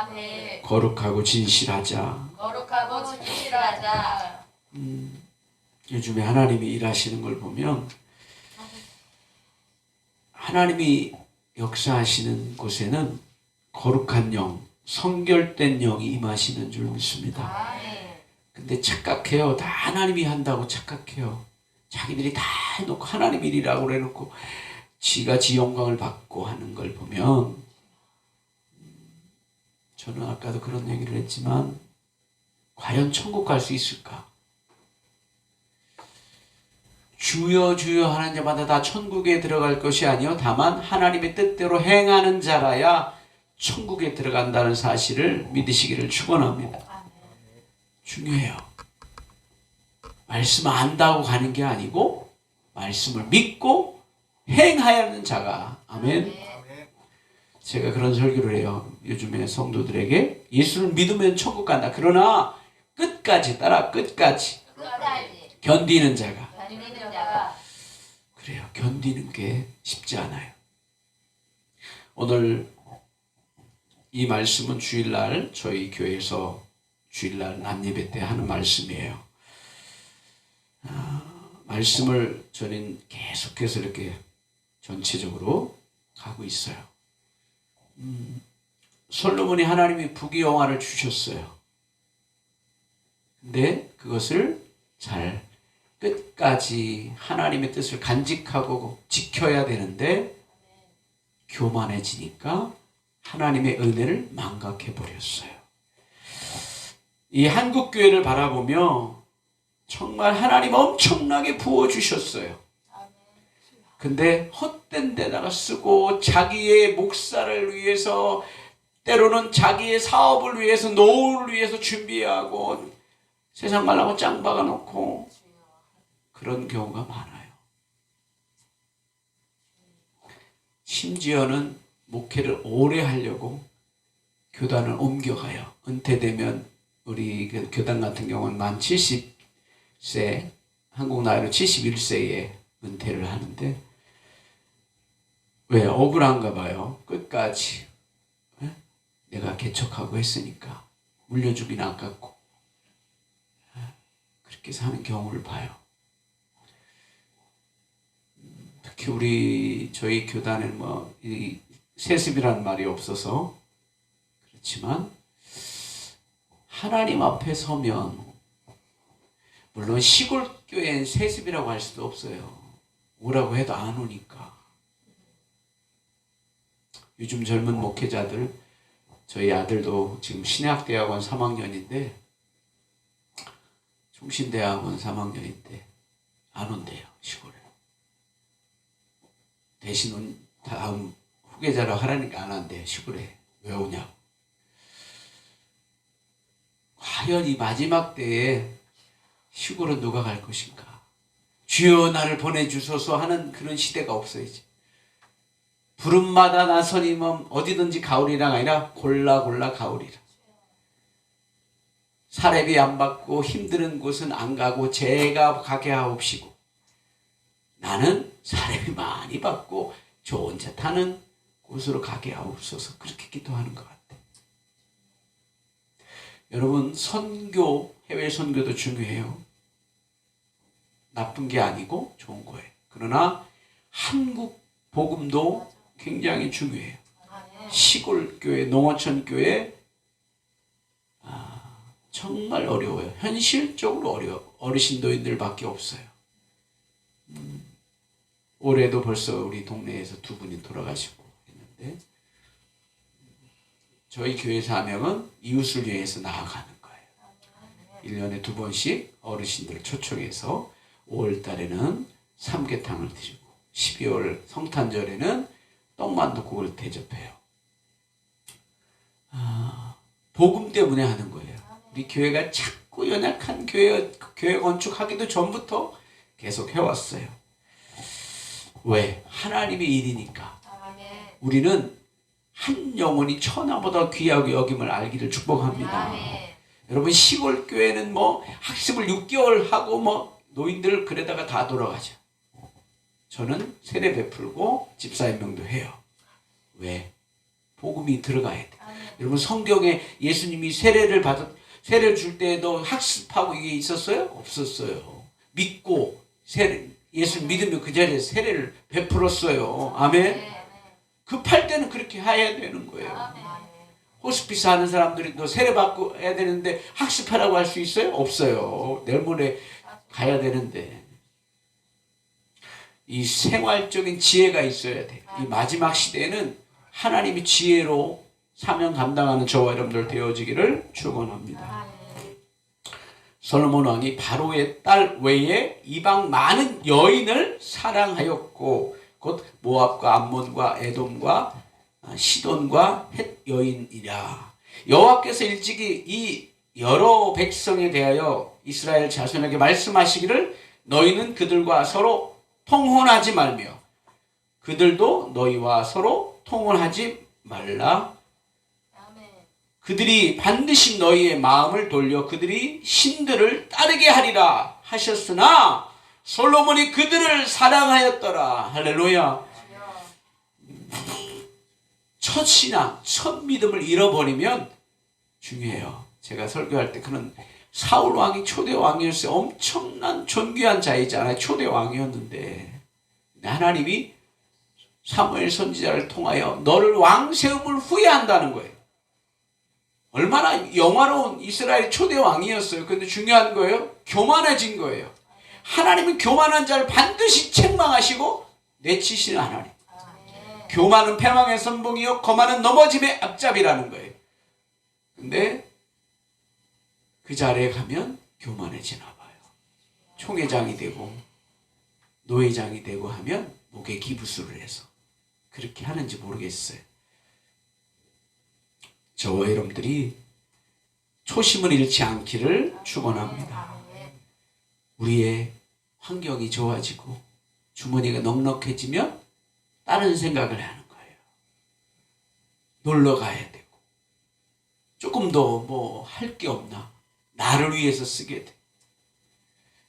아멘. 거룩하고 진실하자. 거룩하고 진실하자. 요즘에 하나님이 일하시는 걸 보면 하나님이 역사하시는 곳에는 거룩한 영, 성결된 영이 임하시는 줄 믿습니다. 아멘. 근데 착각해요. 다 하나님이 한다고 착각해요. 자기들이 다 해놓고 하나님 일이라고 그래놓고 지가 지 영광을 받고 하는 걸 보면, 저는 아까도 그런 얘기를 했지만 과연 천국 갈 수 있을까? 주여 주여 하는 자마다 다 천국에 들어갈 것이 아니요 다만 하나님의 뜻대로 행하는 자라야 천국에 들어간다는 사실을 믿으시기를 축원합니다. 중요해요. 말씀 안다고 가는 게 아니고 말씀을 믿고 행하는 자가, 아멘. 제가 그런 설교를 해요. 요즘에 성도들에게 예수를 믿으면 천국 간다. 그러나 끝까지 따라 끝까지 견디는 자가. 그래요. 견디는 게 쉽지 않아요. 오늘 이 말씀은 주일날 저희 교회에서 주일날 낮예배 때 하는 말씀이에요. 말씀을 저는 계속해서 이렇게 전체적으로 가고 있어요. 솔로몬이 하나님이 부귀영화를 주셨어요. 근데 그것을 잘 끝까지 하나님의 뜻을 간직하고 지켜야 되는데 교만해지니까 하나님의 은혜를 망각해버렸어요. 이 한국교회를 바라보며 정말 하나님 엄청나게 부어주셨어요. 근데 헛된 데다가 쓰고 자기의 목사를 위해서, 때로는 자기의 사업을 위해서, 노후를 위해서 준비하고 세상 말라고 짱 박아놓고 그런 경우가 많아요. 심지어는 목회를 오래 하려고 교단을 옮겨가요. 은퇴되면 우리 교단 같은 경우는 만 70세, 한국 나이로 71세에 은퇴를 하는데, 왜? 억울한가 봐요. 끝까지 내가 개척하고 했으니까 물려주긴 아깝고 그렇게 사는 경우를 봐요. 특히 저희 교단에는 이 세습이라는 말이 없어서 그렇지만 하나님 앞에 서면, 물론 시골 교회엔 세습이라고 할 수도 없어요. 오라고 해도 안 오니까. 요즘 젊은 목회자들, 저희 아들도 지금 신약대학원 3학년인데 종신대학원 3학년인데 안 온대요, 시골에. 대신 다음 후계자라고 하라니까 안 한대요, 시골에. 왜 오냐고. 과연 이 마지막 때에 시골은 누가 갈 것인가? 주여 나를 보내주소서 하는 그런 시대가 없어요. 이제 부름마다 나서니면 어디든지 가오리랑 아니라 골라 가오리라. 사례비 안 받고 힘드는 곳은 안 가고 제가 가게 하옵시고, 나는 사례비 많이 받고 좋은 차 타는 곳으로 가게 하옵소서. 그렇게 기도하는 것 같아요. 여러분, 선교, 해외 선교도 중요해요. 나쁜 게 아니고 좋은 거예요. 그러나 한국 복음도 굉장히 중요해요. 시골 교회, 농어촌 교회 정말 어려워요. 현실적으로 어려워. 어르신 노인들밖에 없어요. 올해도 벌써 우리 동네에서 2분이 돌아가시고 있는데, 저희 교회 사명은 이웃을 위해서 나아가는 거예요. 1년에 2번씩 어르신들을 초청해서 5월 달에는 삼계탕을 드시고 12월 성탄절에는 떡만둣국을 대접해요. 복음 때문에 하는 거예요. 우리 교회가 자꾸 연약한 교회 건축하기도 전부터 계속 해왔어요. 왜? 하나님의 일이니까. 우리는 한 영혼이 천하보다 귀하고 여김을 알기를 축복합니다. 여러분, 시골 교회는 학습을 6개월 하고 노인들 그러다가 다 돌아가죠. 저는 세례 베풀고 집사임명도 해요. 왜? 복음이 들어가야 돼. 아멘. 여러분 성경에 예수님이 세례를 줄 때도 학습하고 이게 있었어요? 없었어요. 믿고 예수 믿으면 그 자리에서 세례를 베풀었어요. 아멘. 네. 급할 때는 그렇게 해야 되는 거예요. 아멘. 호스피스 하는 사람들이 또 세례 받고 해야 되는데 학습하라고 할 수 있어요? 없어요. 내일 모레 가야 되는데 이 생활적인 지혜가 있어야 돼. 이 마지막 시대에는 하나님이 지혜로 사명 감당하는 저와 여러분들 되어지기를 축원합니다. 솔로몬 왕이 바로의 딸 외에 이방 많은 여인을 사랑하였고 곧 모압과 암몬과 에돔과 시돈과 헷 여인이라. 여호와께서 일찍이 이 여러 백성에 대하여 이스라엘 자손에게 말씀하시기를 너희는 그들과 서로 통혼하지 말며 그들도 너희와 서로 통혼하지 말라. 아멘. 그들이 반드시 너희의 마음을 돌려 그들이 신들을 따르게 하리라 하셨으나 솔로몬이 그들을 사랑하였더라. 할렐루야. 첫 신앙, 첫 믿음을 잃어버리면 중요해요. 제가 설교할 때 그런 사울 왕이 초대 왕이었어요. 엄청난 존귀한 자이잖아요. 초대 왕이었는데 하나님이 사무엘 선지자를 통하여 너를 왕 세움을 후회한다는 거예요. 얼마나 영화로운 이스라엘 초대 왕이었어요. 근데 중요한 거예요. 교만해진 거예요. 하나님은 교만한 자를 반드시 책망하시고 내치시는 하나님. 교만은 패망의 선봉이요 거만은 넘어짐의 앞잡이라는 거예요. 근데 그 자리에 가면 교만해지나 봐요. 총회장이 되고 노회장이 되고 하면 목에 기부수를 해서 그렇게 하는지 모르겠어요. 저와 여러분들이 초심을 잃지 않기를 축원합니다. 우리의 환경이 좋아지고 주머니가 넉넉해지면 다른 생각을 하는 거예요. 놀러 가야 되고 조금 더 뭐 할 게 없나? 나를 위해서 쓰게 돼.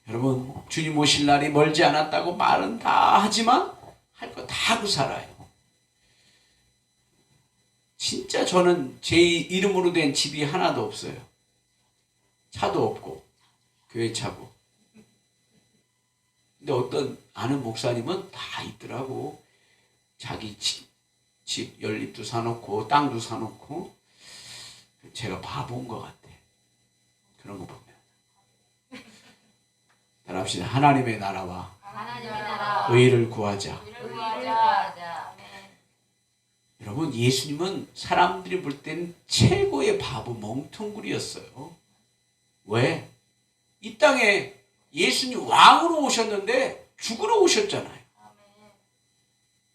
여러분 주님 오실 날이 멀지 않았다고 말은 다 하지만 할 거 다 하고 살아요. 진짜 저는 제 이름으로 된 집이 하나도 없어요. 차도 없고 교회 차고. 근데 어떤 아는 목사님은 다 있더라고. 자기 집 연립도 사놓고 땅도 사놓고. 제가 바본 것 같아. 그런 거 보면. 따라합시다. 하나님의 나라와 하나님의 나라. 의를 구하자. 의를 구하자. 여러분 예수님은 사람들이 볼 땐 최고의 바보 멍텅구리였어요. 왜? 이 땅에 예수님 왕으로 오셨는데 죽으러 오셨잖아요.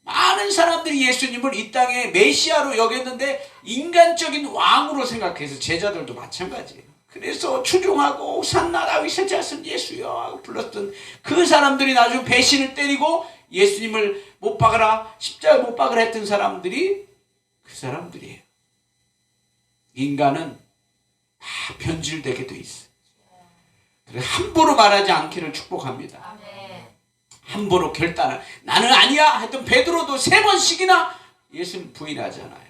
많은 사람들이 예수님을 이 땅에 메시아로 여겼는데 인간적인 왕으로 생각해서 제자들도 마찬가지예요. 그래서 추종하고 산나 다윗의 자손 예수여 하고 불렀던 그 사람들이 나중에 배신을 때리고 예수님을 못 박아라 십자가에 못 박으라 했던 사람들이 그 사람들이에요. 인간은 다 변질되게 돼 있어요. 그래서 함부로 말하지 않기를 축복합니다. 함부로 결단을 나는 아니야 했던 베드로도 3번씩이나 예수님 부인하잖아요.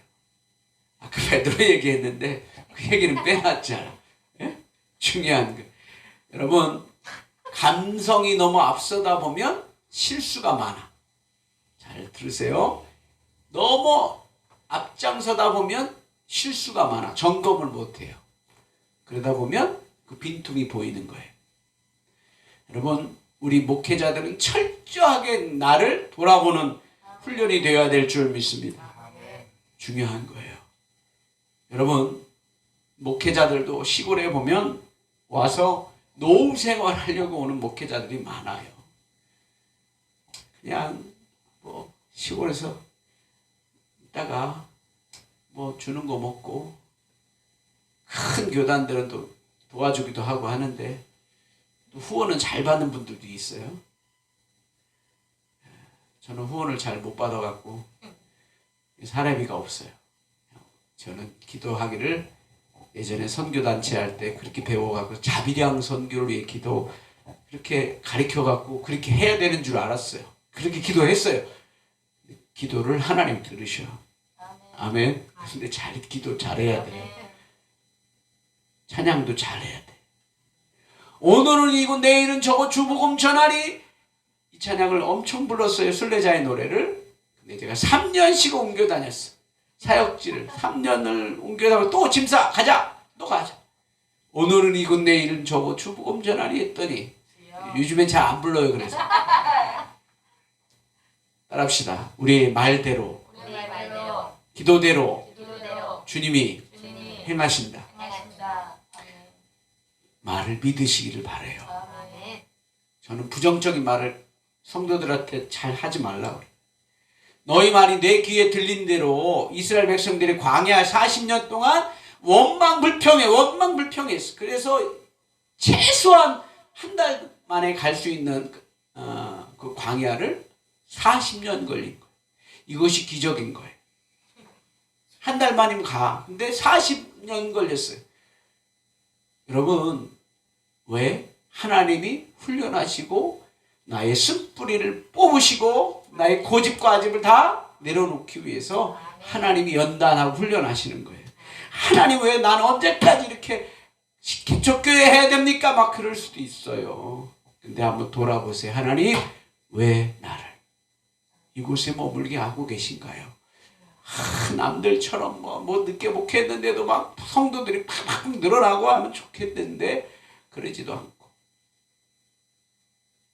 아까 베드로 얘기했는데 그 얘기는 빼놨잖아. 예? 중요한 거. 여러분 감성이 너무 앞서다 보면 실수가 많아. 잘 들으세요. 너무 앞장서다 보면 실수가 많아. 점검을 못해요. 그러다 보면 그 빈tum이 보이는 거예요. 여러분 우리 목회자들은 철저하게 나를 돌아보는 훈련이 되어야 될 줄 믿습니다. 중요한 거예요. 여러분 목회자들도 시골에 보면 와서 노후 생활하려고 오는 목회자들이 많아요. 그냥 뭐 시골에서 있다가 뭐 주는 거 먹고 큰 교단들은 또 도와주기도 하고 하는데 또 후원은 잘 받는 분들도 있어요. 저는 후원을 잘 못 받아갖고 사례비가 없어요. 저는 기도하기를 예전에 선교단체 할 때 그렇게 배워갖고 자비량 선교를 위해 기도 그렇게 가르쳐갖고 그렇게 해야 되는 줄 알았어요. 그렇게 기도했어요. 기도를 하나님 들으셔. 아멘. 근데 기도 잘해야 돼요. 찬양도 잘해야 돼. 오늘은 이고 내일은 저고 주복음 전하리. 이 찬양을 엄청 불렀어요. 순례자의 노래를. 근데 제가 3년씩 옮겨 다녔어. 사역지를 3년을 옮겨 다니고 또 짐싸 가자. 또 가자. 오늘은 이곳 내일은 저곳 주복음 전하리 했더니 요즘엔 잘 안 불러요. 그래서 따라합시다. 우리의 말대로 기도대로 주님이 행하신다. 말을 믿으시기를 바라요. 저는 부정적인 말을 성도들한테 잘 하지 말라고 그래요. 너희 말이 내 귀에 들린 대로 이스라엘 백성들이 광야 40년 동안 원망불평했어. 그래서 최소한 한 달 만에 갈 수 있는 그 광야를 40년 걸린 거예요. 이것이 기적인 거예요. 한 달 만이면 가. 근데 40년 걸렸어요. 여러분, 왜? 하나님이 훈련하시고 나의 쓴뿌리를 뽑으시고 나의 고집과 아집을 다 내려놓기 위해서 하나님이 연단하고 훈련하시는 거예요. 하나님 왜 나는 언제까지 이렇게 개척교회 해야 됩니까? 막 그럴 수도 있어요. 근데 한번 돌아보세요. 하나님 왜 나를 이곳에 머물게 하고 계신가요? 남들처럼 뭐 늦게 목회했는데도 막 성도들이 팍팍 늘어나고 하면 좋겠는데 그러지도 않고.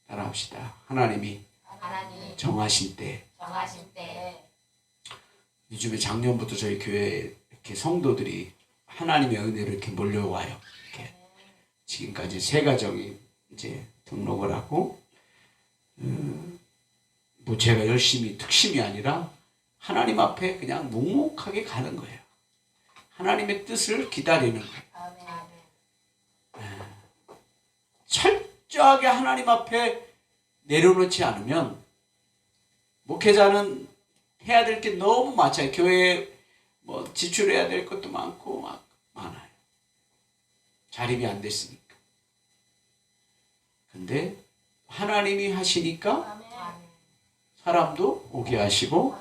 따라합시다. 하나님이 정하신 때. 요즘에 작년부터 저희 교회에 이렇게 성도들이 하나님의 은혜로 이렇게 몰려와요. 이렇게 지금까지 3가정이 이제 등록을 하고, 뭐 제가 열심히 특심이 아니라 하나님 앞에 그냥 묵묵하게 가는 거예요. 하나님의 뜻을 기다리는 거예요. 철저하게 하나님 앞에 내려놓지 않으면 목회자는 해야 될 게 너무 많잖아요. 교회에 뭐 지출해야 될 것도 많고 막 많아요. 자립이 안 됐으니까. 근데 하나님이 하시니까 사람도 오게 하시고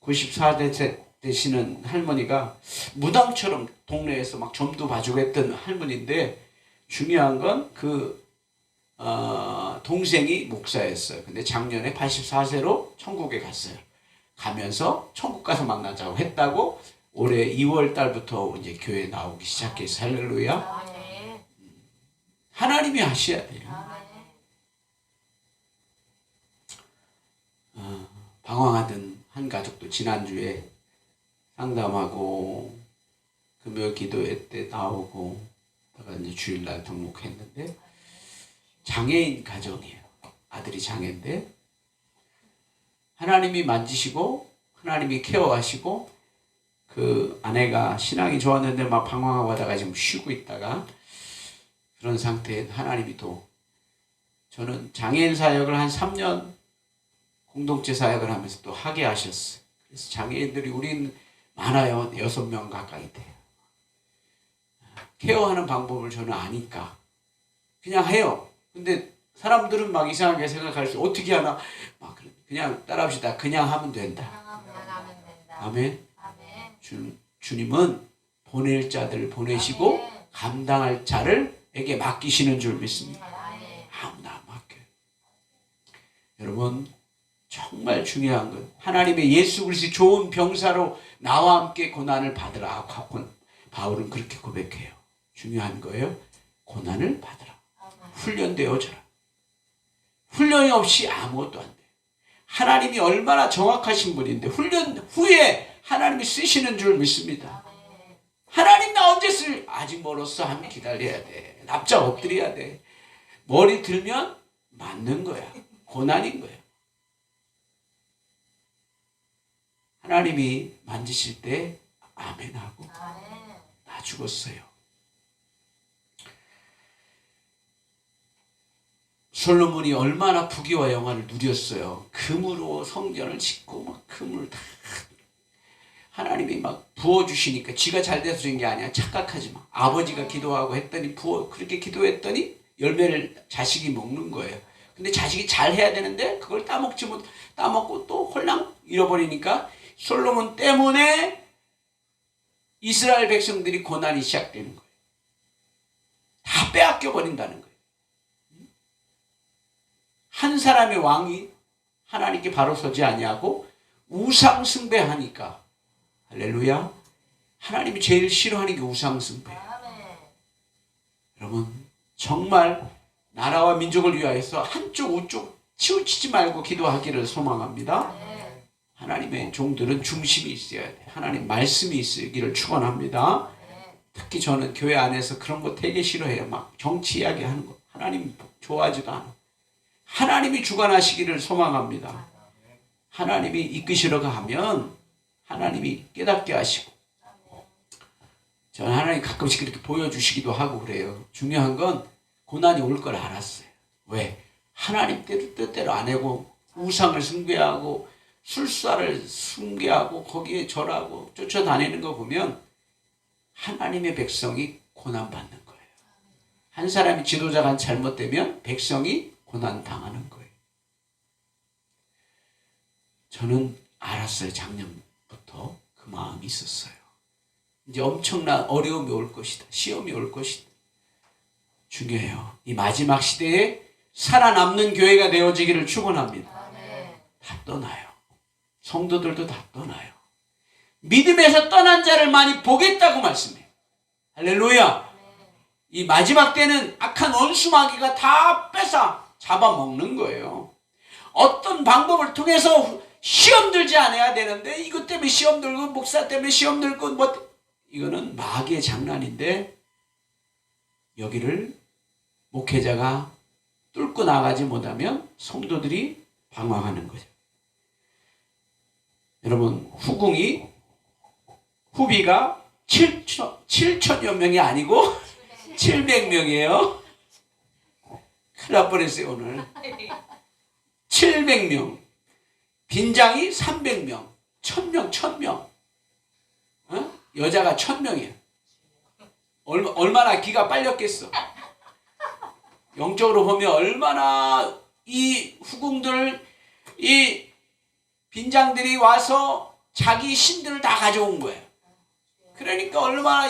94대 되시는 할머니가 무당처럼 동네에서 막 점도 봐주고 했던 할머니인데 중요한 건 그 동생이 목사였어요. 근데 작년에 84세로 천국에 갔어요. 가면서 천국 가서 만나자고 했다고 올해 2월 달부터 이제 교회에 나오기 시작해서 할렐루야. 하나님이 하셔야 돼요. 방황하던 한 가족도 지난주에 상담하고 금요 기도회 때 나오고 다가 이제 주일날 등록했는데 장애인 가정이에요. 아들이 장애인데 하나님이 만지시고 하나님이 케어하시고 그 아내가 신앙이 좋았는데 막 방황하고 하다가 지금 쉬고 있다가 그런 상태에 하나님이 또 저는 장애인 사역을 한 3년 공동체 사역을 하면서 또 하게 하셨어요. 그래서 장애인들이 우린 많아요. 6명 가까이 돼요. 케어하는 방법을 저는 아니까 그냥 해요. 근데 사람들은 막 이상하게 생각할 수 어떻게 하나 막 그냥 따라합시다. 그냥 하면 된다. 아멘. 주님은 보낼 자들을 보내시고 감당할 자를에게 맡기시는 줄 믿습니다. 아무나 맡겨요. 여러분 정말 중요한 건 하나님의 예수 그리스도의 좋은 병사로 나와 함께 고난을 받으라. 바울은 그렇게 고백해요. 중요한 거예요. 고난을 받으라. 훈련되어져라. 훈련이 없이 아무것도 안 돼. 하나님이 얼마나 정확하신 분인데 훈련 후에 하나님이 쓰시는 줄 믿습니다. 하나님 나 언제 쓸? 아직 멀었어. 하면 기다려야 돼. 납작 엎드려야 돼. 머리 들면 맞는 거야. 고난인 거야. 하나님이 만지실 때 아멘하고 나 죽었어요. 솔로몬이 얼마나 부귀와 영화를 누렸어요. 금으로 성전을 짓고 막 금을 다 하나님이 막 부어주시니까 지가 잘 돼서 된 게 아니야. 착각하지 마. 아버지가 기도하고 했더니 그렇게 기도했더니 열매를 자식이 먹는 거예요. 근데 자식이 잘 해야 되는데 그걸 따먹고 또 홀랑 잃어버리니까 솔로몬 때문에 이스라엘 백성들이 고난이 시작되는 거예요. 다 빼앗겨 버린다는 거예요. 한 사람의 왕이 하나님께 바로 서지 아니하고 우상 숭배하니까, 할렐루야, 하나님이 제일 싫어하는 게 우상 숭배예요. 아멘. 여러분, 정말 나라와 민족을 위하여서 한쪽 우쪽 치우치지 말고 기도하기를 소망합니다. 네. 하나님의 종들은 중심이 있어야 돼. 하나님 말씀이 있기를 축원합니다. 네. 특히 저는 교회 안에서 그런 거 되게 싫어해요. 막 정치 이야기하는 거. 하나님 좋아하지도 않아. 하나님이 주관하시기를 소망합니다. 하나님이 이끄시러 가면 하나님이 깨닫게 하시고, 저는 하나님 가끔씩 그렇게 보여주시기도 하고 그래요. 중요한 건 고난이 올 걸 알았어요. 왜? 하나님 뜻대로 안 하고 우상을 숭배하고 술사를 숭배하고 거기에 절하고 쫓아다니는 거 보면 하나님의 백성이 고난받는 거예요. 한 사람이 지도자가 잘못되면 백성이 고난당하는 거예요. 저는 알았어요. 작년부터 그 마음이 있었어요. 이제 엄청난 어려움이 올 것이다. 시험이 올 것이다. 중요해요. 이 마지막 시대에 살아남는 교회가 되어지기를 축원합니다. 아멘. 다 떠나요. 성도들도 다 떠나요. 믿음에서 떠난 자를 많이 보겠다고 말씀해요. 할렐루야. 이 마지막 때는 악한 원수마귀가 다 뺏어 잡아먹는 거예요. 어떤 방법을 통해서 시험 들지 않아야 되는데 이것 때문에 시험 들고 목사 때문에 시험 들고 뭐, 이거는 마귀의 장난인데 여기를 목회자가 뚫고 나가지 못하면 성도들이 방황하는 거죠. 여러분, 후비가 7천여 명이 아니고 700명이에요. 큰일 날 뻔했어요 오늘. 700명. 빈장이 300명. 1000명. 어? 여자가 1000명이야. 얼마나 기가 빨렸겠어. 영적으로 보면 얼마나 이 후궁들, 이 빈장들이 와서 자기 신들을 다 가져온 거예요. 그러니까 얼마나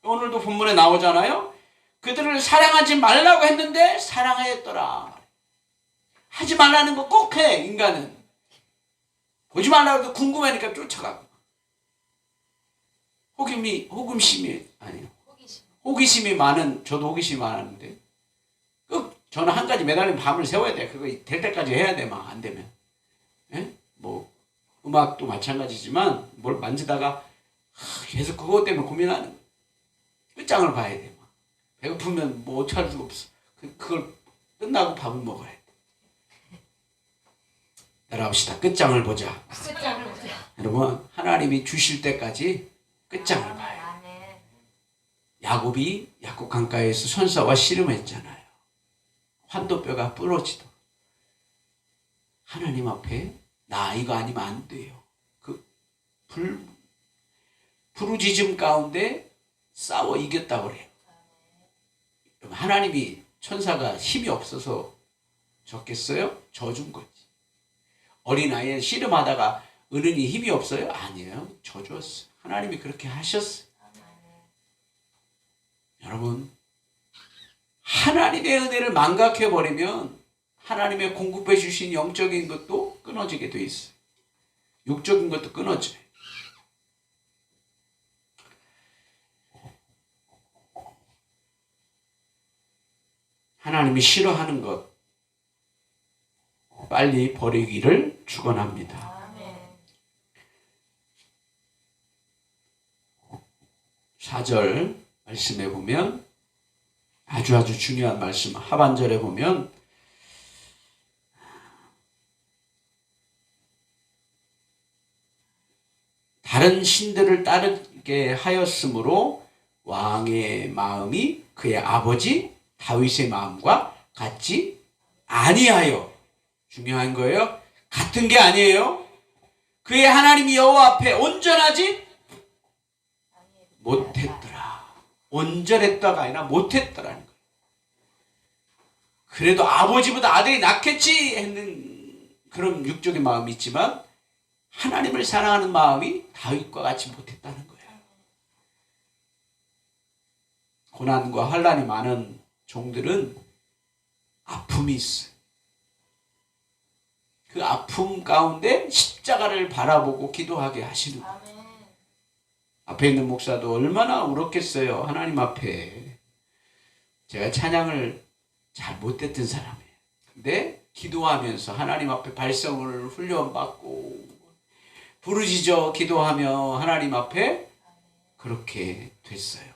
오늘도 본문에 나오잖아요. 그들을 사랑하지 말라고 했는데 사랑하였더라. 하지 말라는 거 꼭 해. 인간은 보지 말라고 해도 궁금하니까 쫓아가고. 호기심이 많은, 저도 호기심이 많았는데 저는 한 가지 매달리면 밤을 새워야 돼. 그거 될 때까지 해야 돼. 막 안 되면. 예? 뭐 음악도 마찬가지지만 뭘 만지다가 계속 그것 때문에 고민하는 거야. 끝장을 봐야 돼. 막. 배고프면 뭐 어떻게 할 수가 없어. 그걸 끝나고 밥을 먹어야 돼. 따라합시다. 끝장을 보자. 끝장을 보자. 여러분, 하나님이 주실 때까지 끝장을 봐요. 아멘. 야곱이 야곱 강가에서 선사와 씨름했잖아요. 환도뼈가 부러지도록. 하나님 앞에 나 이거 아니면 안 돼요. 그 부르짖음 가운데 싸워 이겼다고 그래요. 하나님이 천사가 힘이 없어서 졌겠어요? 져준 거지. 어린아이에 씨름하다가 어른이 힘이 없어요? 아니에요. 져줬어요. 하나님이 그렇게 하셨어요. 여러분, 하나님의 은혜를 망각해버리면 하나님의 공급해 주신 영적인 것도 끊어지게 돼 있어요. 육적인 것도 끊어져요. 하나님이 싫어하는 것 빨리 버리기를 축원합니다. 아멘. 4절 말씀에 보면 아주 중요한 말씀, 하반절에 보면 다른 신들을 따르게 하였으므로 왕의 마음이 그의 아버지 다윗의 마음과 같지 아니하여. 중요한 거예요. 같은 게 아니에요. 그의 하나님 여호와 앞에 온전하지 못했더라. 온전했다가 아니라 못했더라는 거예요. 그래도 아버지보다 아들이 낫겠지 했는 그런 육적인 마음이 있지만 하나님을 사랑하는 마음이 다윗과 같이 못했다는 거예요. 고난과 환난이 많은 종들은 아픔이 있어요. 그 아픔 가운데 십자가를 바라보고 기도하게 하시는 거예요. 아멘. 앞에 있는 목사도 얼마나 울었겠어요. 하나님 앞에. 제가 찬양을 잘 못했던 사람이에요. 근데 기도하면서 하나님 앞에 발성을 훈련받고 부르짖어 기도하며 하나님 앞에 그렇게 됐어요.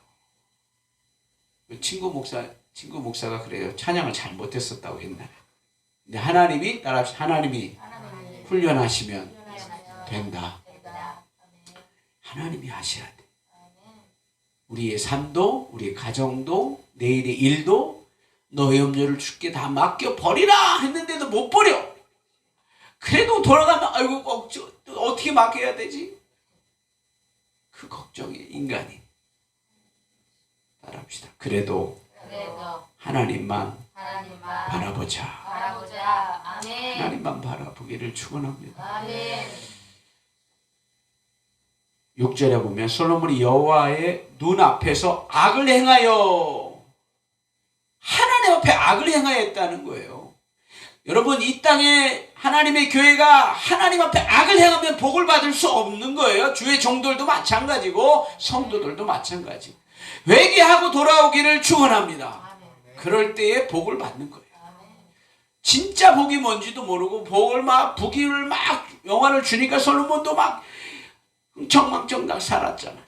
친구 목사가 그래요. 찬양을 잘 못했었다고 옛날에. 근데 하나님이 하나님이 훈련하시면 된다. 하나님이 하셔야 돼. 우리의 삶도, 우리의 가정도, 내일의 일도 너의 염려를 주께 다 맡겨버리라 했는데도 못 버려. 그래도 돌아가면 아이고 어떻게 맡겨야 되지? 그 걱정이 인간이. 따라합시다. 그래도 하나님만 바라보자. 아멘. 하나님만 바라보기를 축원합니다. 아멘. 6절에 보면 솔로몬이 여호와의 눈앞에서 악을 행하여 하나님 앞에 악을 행하였다는 거예요. 여러분 이 땅에 하나님의 교회가 하나님 앞에 악을 행하면 복을 받을 수 없는 거예요. 주의 종들도 마찬가지고 성도들도 마찬가지. 회개하고 돌아오기를 축원합니다. 그럴 때에 복을 받는 거예요. 진짜 복이 뭔지도 모르고 복을 막 부귀를 막 영화를 주니까 솔로몬도 막 흥청망청 살았잖아요.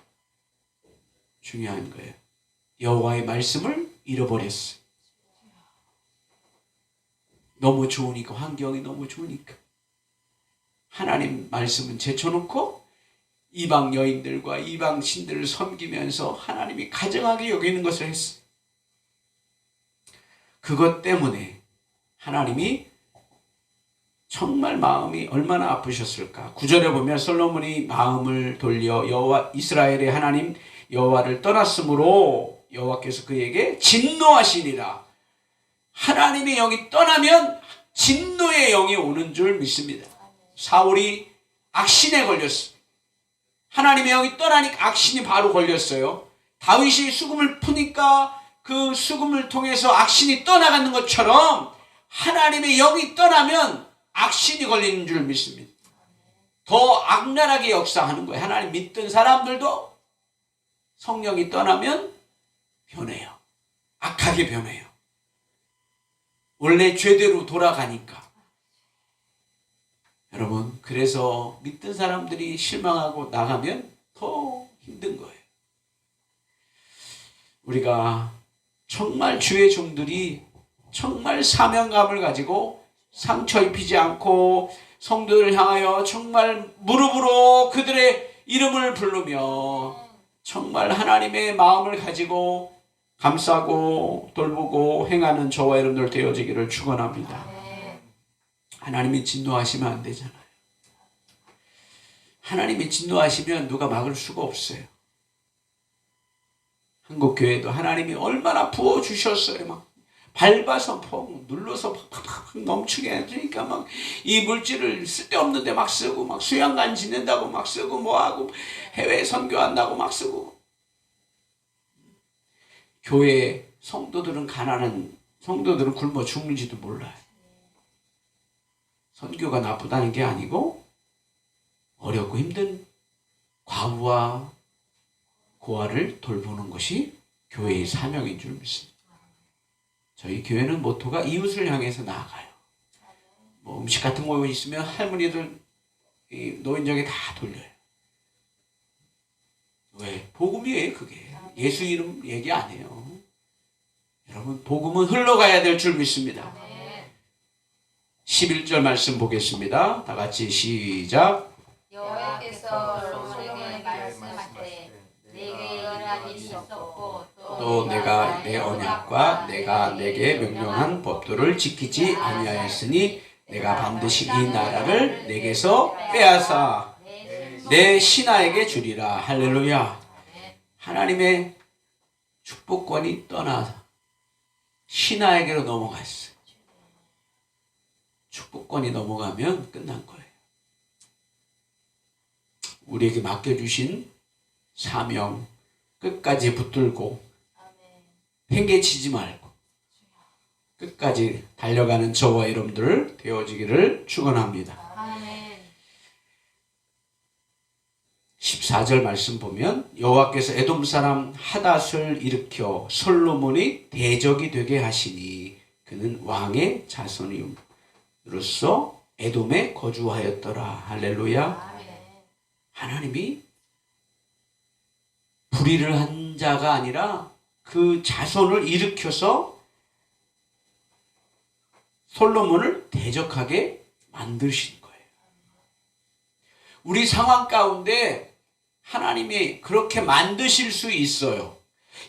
중요한 거예요. 여호와의 말씀을 잃어버렸어요. 너무 좋으니까, 환경이 너무 좋으니까. 하나님 말씀은 제쳐놓고 이방 여인들과 이방 신들을 섬기면서 하나님이 가증하게 여기는 것을 했어요. 그것 때문에 하나님이 정말 마음이 얼마나 아프셨을까. 9절에 보면 솔로몬이 마음을 돌려 여호와 이스라엘의 하나님 여호와를 떠났으므로 여호와께서 그에게 진노하시니라. 하나님의 영이 떠나면 진노의 영이 오는 줄 믿습니다. 사울이 악신에 걸렸습니다. 하나님의 영이 떠나니까 악신이 바로 걸렸어요. 다윗이 수금을 푸니까 그 수금을 통해서 악신이 떠나가는 것처럼 하나님의 영이 떠나면 악신이 걸리는 줄 믿습니다. 더 악랄하게 역사하는 거예요. 하나님 믿던 사람들도 성령이 떠나면 변해요. 악하게 변해요. 원래 죄대로 돌아가니까. 여러분, 그래서 믿던 사람들이 실망하고 나가면 더 힘든 거예요. 우리가 정말 주의 종들이 정말 사명감을 가지고 상처 입히지 않고 성도를 향하여 정말 무릎으로 그들의 이름을 부르며 정말 하나님의 마음을 가지고 감싸고 돌보고 행하는 저와 여러분들 되어지기를 축원합니다. 하나님이 진노하시면 안 되잖아요. 하나님이 진노하시면 누가 막을 수가 없어요. 한국교회도 하나님이 얼마나 부어주셨어요. 막 밟아서 눌러서 팍팍 넘치게 해주니까 막 이 물질을 쓸데없는데 막 쓰고 막 수양관 짓는다고 막 쓰고 뭐하고 해외 선교한다고 막 쓰고. 교회 성도들은 가난한 성도들은 굶어 죽는지도 몰라요. 선교가 나쁘다는 게 아니고 어렵고 힘든 과부와 고아를 돌보는 것이 교회의 사명인 줄 믿습니다. 저희 교회는 모토가 이웃을 향해서 나아가요. 뭐 음식 같은 거 있으면 할머니들 노인정에 다 돌려요. 왜? 복음이에요, 그게. 예수 이름 얘기 안 해요. 여러분, 복음은 흘러가야 될 줄 믿습니다. 11절 말씀 보겠습니다. 다 같이 시작. 여호와께서 솔로몬에게 말씀하시되 내게 언약이 있었고 또 내가 내 언약과 내가 내게 명령한 법도를 지키지 아니하였으니 내가 반드시 이 나라를 내게서 빼앗아 내 신하에게 주리라. 할렐루야. 하나님의 축복권이 떠나 신하에게로 넘어갔어요. 축복권이 넘어가면 끝난 거예요. 우리에게 맡겨주신 사명 끝까지 붙들고 팽개치지 말고 끝까지 달려가는 저와 여러분들 되어지기를 축원합니다. 아멘. 14절 말씀 보면 여호와께서 에돔 사람 하닷을 일으켜 솔로몬이 대적이 되게 하시니 그는 왕의 자손이로서 에돔에 거주하였더라. 할렐루야. 아멘. 하나님이 불의를 한 자가 아니라 그 자손을 일으켜서 솔로몬을 대적하게 만드신 거예요. 우리 상황 가운데 하나님이 그렇게 만드실 수 있어요.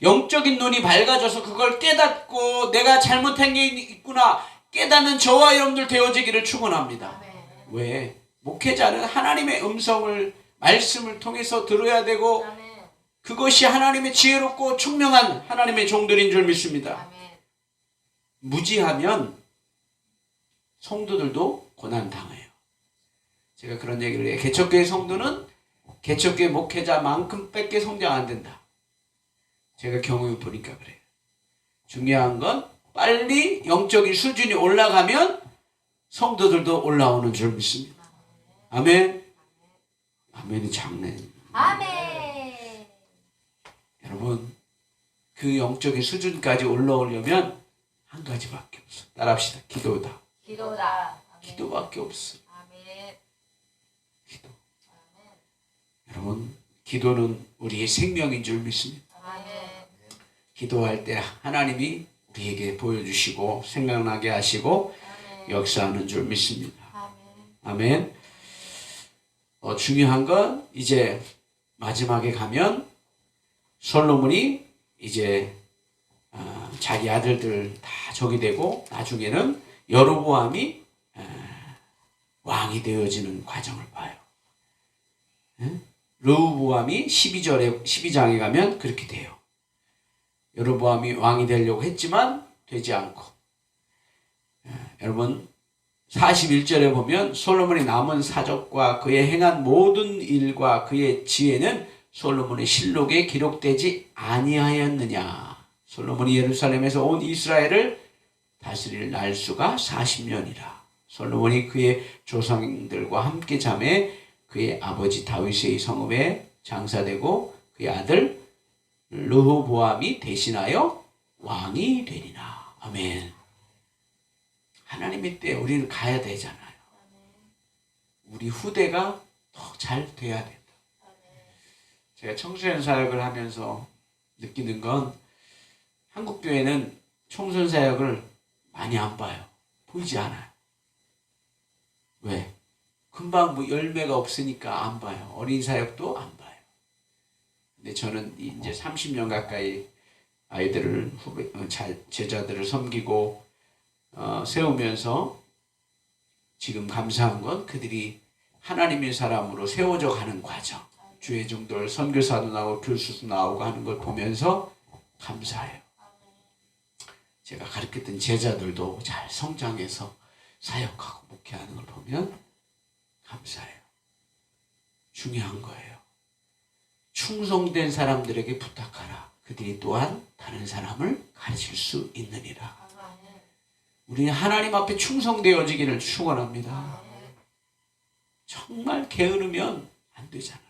영적인 눈이 밝아져서 그걸 깨닫고 내가 잘못한 게 있구나 깨닫는 저와 여러분들 되어지기를 축원합니다. 아멘. 왜? 목회자는 하나님의 음성을 말씀을 통해서 들어야 되고 아멘. 그것이 하나님의 지혜롭고 총명한 하나님의 종들인 줄 믿습니다. 아멘. 무지하면 성도들도 고난당해요. 제가 그런 얘기를 해요. 개척교회 성도는 개척교회 목회자만큼밖에 성장 안 된다. 제가 경험해 보니까 그래요. 중요한 건 빨리 영적인 수준이 올라가면 성도들도 올라오는 줄 믿습니다. 아멘. 아멘이 작네. 아멘. 여러분 그 영적인 수준까지 올라오려면 한 가지밖에 없어. 따라합시다. 기도다. 기도다. 아멘. 기도밖에 없어. 아멘. 기도. 아멘. 여러분 기도는 우리의 생명인 줄 믿습니다. 아멘. 기도할 때 하나님이 우리에게 보여주시고 생각나게 하시고 아멘. 역사하는 줄 믿습니다. 아멘. 아멘. 중요한 건 이제 마지막에 가면 솔로몬이 이제 자기 아들들 다 적이 되고 나중에는 여로보암이 왕이 되어지는 과정을 봐요. 르호보암이 12장에 가면 그렇게 돼요. 여로보암이 왕이 되려고 했지만 되지 않고 여러분 41절에 보면 솔로몬이 남은 사적과 그의 행한 모든 일과 그의 지혜는 솔로몬의 실록에 기록되지 아니하였느냐. 솔로몬이 예루살렘에서 온 이스라엘을 다스릴 날수가 40년이라. 솔로몬이 그의 조상들과 함께 잠에 그의 아버지 다윗의 성읍에 장사되고 그의 아들 르호보암이 대신하여 왕이 되리라. 아멘. 하나님의 때 우리는 가야 되잖아요. 우리 후대가 더 잘 돼야 된다. 제가 청소년 사역을 하면서 느끼는 건 한국 교회는 청소년 사역을 많이 안 봐요. 보이지 않아요. 왜? 금방 뭐 열매가 없으니까 안 봐요. 어린 사역도 안 봐요. 근데 저는 이제 30년 가까이 아이들을 제자들을 섬기고 세우면서 지금 감사한 건 그들이 하나님의 사람으로 세워져 가는 과정. 주의 종들 선교사도 나오고 교수도 나오고 하는 걸 보면서 감사해요. 제가 가르쳤던 제자들도 잘 성장해서 사역하고 목회하는 걸 보면 감사해요. 중요한 거예요. 충성된 사람들에게 부탁하라. 그들이 또한 다른 사람을 가르칠 수 있느니라. 우리는 하나님 앞에 충성되어지기를 축원합니다. 정말 게으르면 안 되잖아요.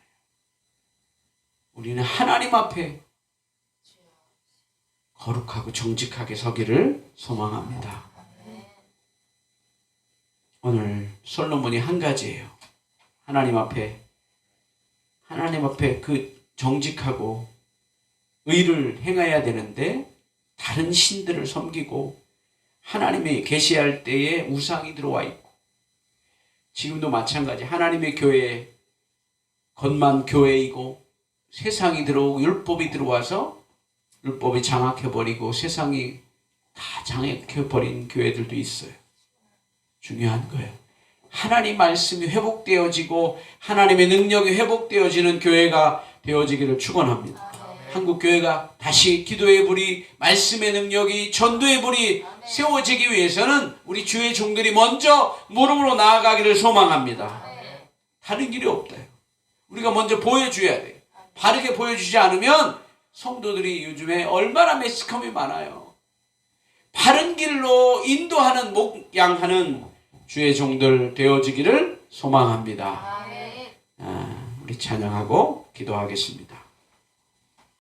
우리는 하나님 앞에 거룩하고 정직하게 서기를 소망합니다. 오늘 솔로몬이 한 가지예요. 하나님 앞에 그 정직하고 의를 행해야 되는데 다른 신들을 섬기고 하나님의 계시할 때에 우상이 들어와 있고 지금도 마찬가지 하나님의 교회에 겉만 교회이고 세상이 들어오고 율법이 들어와서 율법이 장악해버리고 세상이 다 장악해버린 교회들도 있어요. 중요한 거예요. 하나님 말씀이 회복되어지고 하나님의 능력이 회복되어지는 교회가 되어지기를 축원합니다. 한국 교회가 다시 기도의 불이, 말씀의 능력이, 전도의 불이 세워지기 위해서는 우리 주의 종들이 먼저 무릎으로 나아가기를 소망합니다. 다른 길이 없다요. 우리가 먼저 보여줘야 돼요. 바르게 보여주지 않으면 성도들이 요즘에 얼마나 매스컴이 많아요. 바른 길로 인도하는 목양하는 주의 종들 되어지기를 소망합니다. 아멘. 우리 찬양하고 기도하겠습니다.